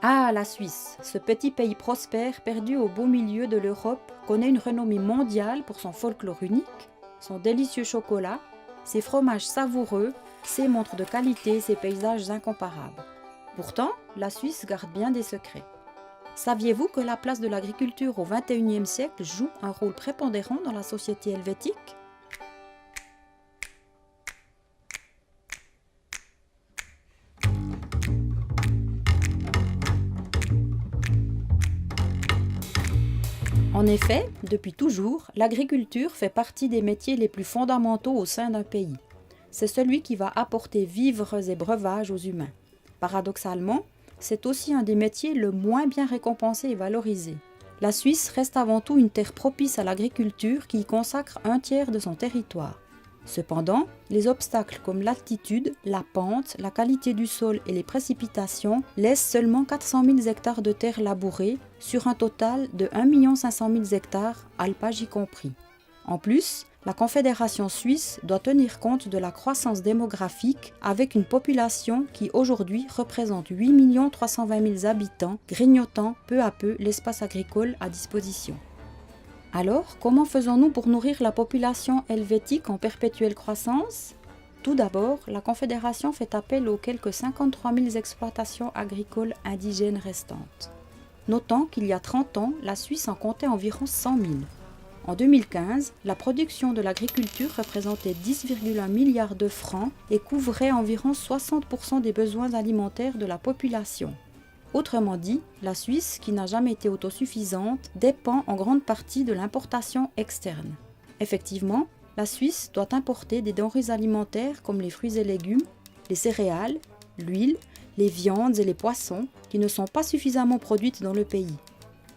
Ah, la Suisse, ce petit pays prospère perdu au beau milieu de l'Europe, connaît une renommée mondiale pour son folklore unique, son délicieux chocolat, ses fromages savoureux, ses montres de qualité, ses paysages incomparables. Pourtant, la Suisse garde bien des secrets. Saviez-vous que la place de l'agriculture au XXIe siècle joue un rôle prépondérant dans la société helvétique ? En effet, depuis toujours, l'agriculture fait partie des métiers les plus fondamentaux au sein d'un pays. C'est celui qui va apporter vivres et breuvages aux humains. Paradoxalement, c'est aussi un des métiers le moins bien récompensé et valorisé. La Suisse reste avant tout une terre propice à l'agriculture qui y consacre un tiers de son territoire. Cependant, les obstacles comme l'altitude, la pente, la qualité du sol et les précipitations laissent seulement 400 000 hectares de terres labourées sur un total de 1 500 000 hectares, alpage y compris. En plus, la Confédération suisse doit tenir compte de la croissance démographique avec une population qui aujourd'hui représente 8 320 000 habitants, grignotant peu à peu l'espace agricole à disposition. Alors, comment faisons-nous pour nourrir la population helvétique en perpétuelle croissance ? Tout d'abord, la Confédération fait appel aux quelques 53 000 exploitations agricoles indigènes restantes. Notons qu'il y a 30 ans, la Suisse en comptait environ 100 000. En 2015, la production de l'agriculture représentait 10,1 milliards de francs et couvrait environ 60% des besoins alimentaires de la population. Autrement dit, la Suisse, qui n'a jamais été autosuffisante, dépend en grande partie de l'importation externe. Effectivement, la Suisse doit importer des denrées alimentaires comme les fruits et légumes, les céréales, l'huile, les viandes et les poissons qui ne sont pas suffisamment produites dans le pays.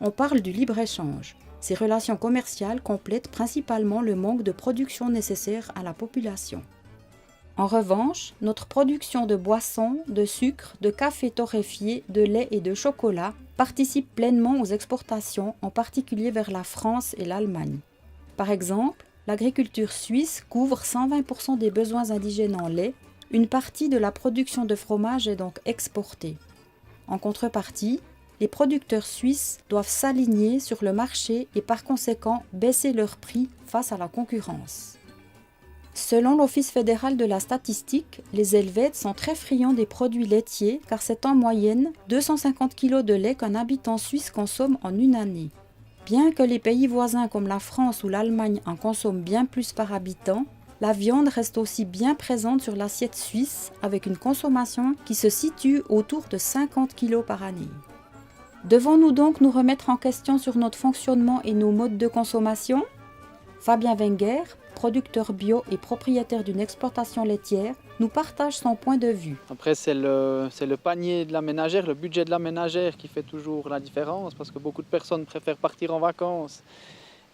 On parle du libre-échange. Ces relations commerciales complètent principalement le manque de production nécessaire à la population. En revanche, notre production de boissons, de sucre, de café torréfié, de lait et de chocolat participe pleinement aux exportations, en particulier vers la France et l'Allemagne. Par exemple, l'agriculture suisse couvre 120% des besoins indigènes en lait, une partie de la production de fromage est donc exportée. En contrepartie, les producteurs suisses doivent s'aligner sur le marché et par conséquent baisser leurs prix face à la concurrence. Selon l'Office fédéral de la statistique, les Helvètes sont très friands des produits laitiers car c'est en moyenne 250 kg de lait qu'un habitant suisse consomme en une année. Bien que les pays voisins comme la France ou l'Allemagne en consomment bien plus par habitant, la viande reste aussi bien présente sur l'assiette suisse avec une consommation qui se situe autour de 50 kg par année. Devons-nous donc nous remettre en question sur notre fonctionnement et nos modes de consommation ? Fabien Wenger, producteur bio et propriétaire d'une exploitation laitière, nous partage son point de vue. Après, c'est le panier de la ménagère, le budget de la ménagère qui fait toujours la différence parce que beaucoup de personnes préfèrent partir en vacances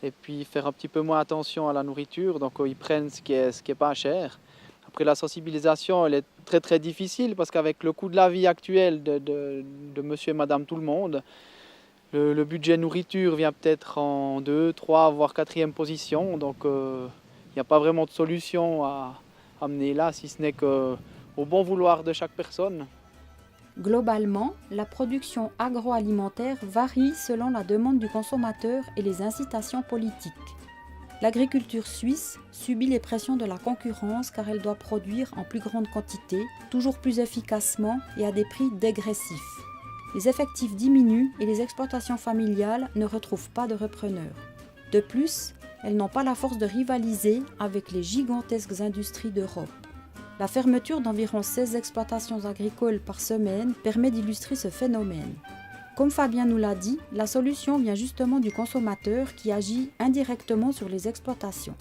et puis faire un petit peu moins attention à la nourriture, donc ils prennent ce qui est pas cher. Après, la sensibilisation, elle est très très difficile parce qu'avec le coût de la vie actuel de monsieur et madame tout le monde, le budget nourriture vient peut-être en 2, 3, voire 4e position, donc il n'y a pas vraiment de solution à amener là, si ce n'est qu'au bon vouloir de chaque personne. Globalement, la production agroalimentaire varie selon la demande du consommateur et les incitations politiques. L'agriculture suisse subit les pressions de la concurrence car elle doit produire en plus grande quantité, toujours plus efficacement et à des prix dégressifs. Les effectifs diminuent et les exploitations familiales ne retrouvent pas de repreneurs. De plus, elles n'ont pas la force de rivaliser avec les gigantesques industries d'Europe. La fermeture d'environ 16 exploitations agricoles par semaine permet d'illustrer ce phénomène. Comme Fabien nous l'a dit, la solution vient justement du consommateur qui agit indirectement sur les exploitations.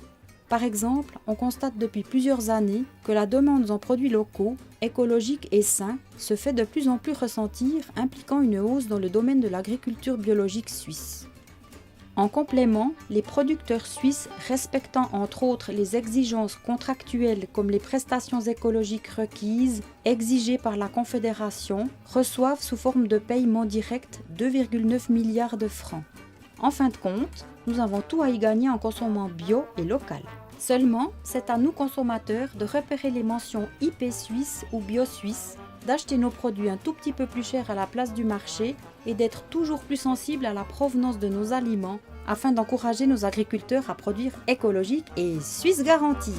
Par exemple, on constate depuis plusieurs années que la demande en produits locaux, écologiques et sains se fait de plus en plus ressentir, impliquant une hausse dans le domaine de l'agriculture biologique suisse. En complément, les producteurs suisses, respectant entre autres les exigences contractuelles comme les prestations écologiques requises, exigées par la Confédération, reçoivent sous forme de paiement direct 2,9 milliards de francs. En fin de compte, nous avons tout à y gagner en consommant bio et local. Seulement, c'est à nous consommateurs de repérer les mentions IP suisse ou bio suisse d'acheter nos produits un tout petit peu plus cher à la place du marché et d'être toujours plus sensible à la provenance de nos aliments afin d'encourager nos agriculteurs à produire écologique et Suisse garantie.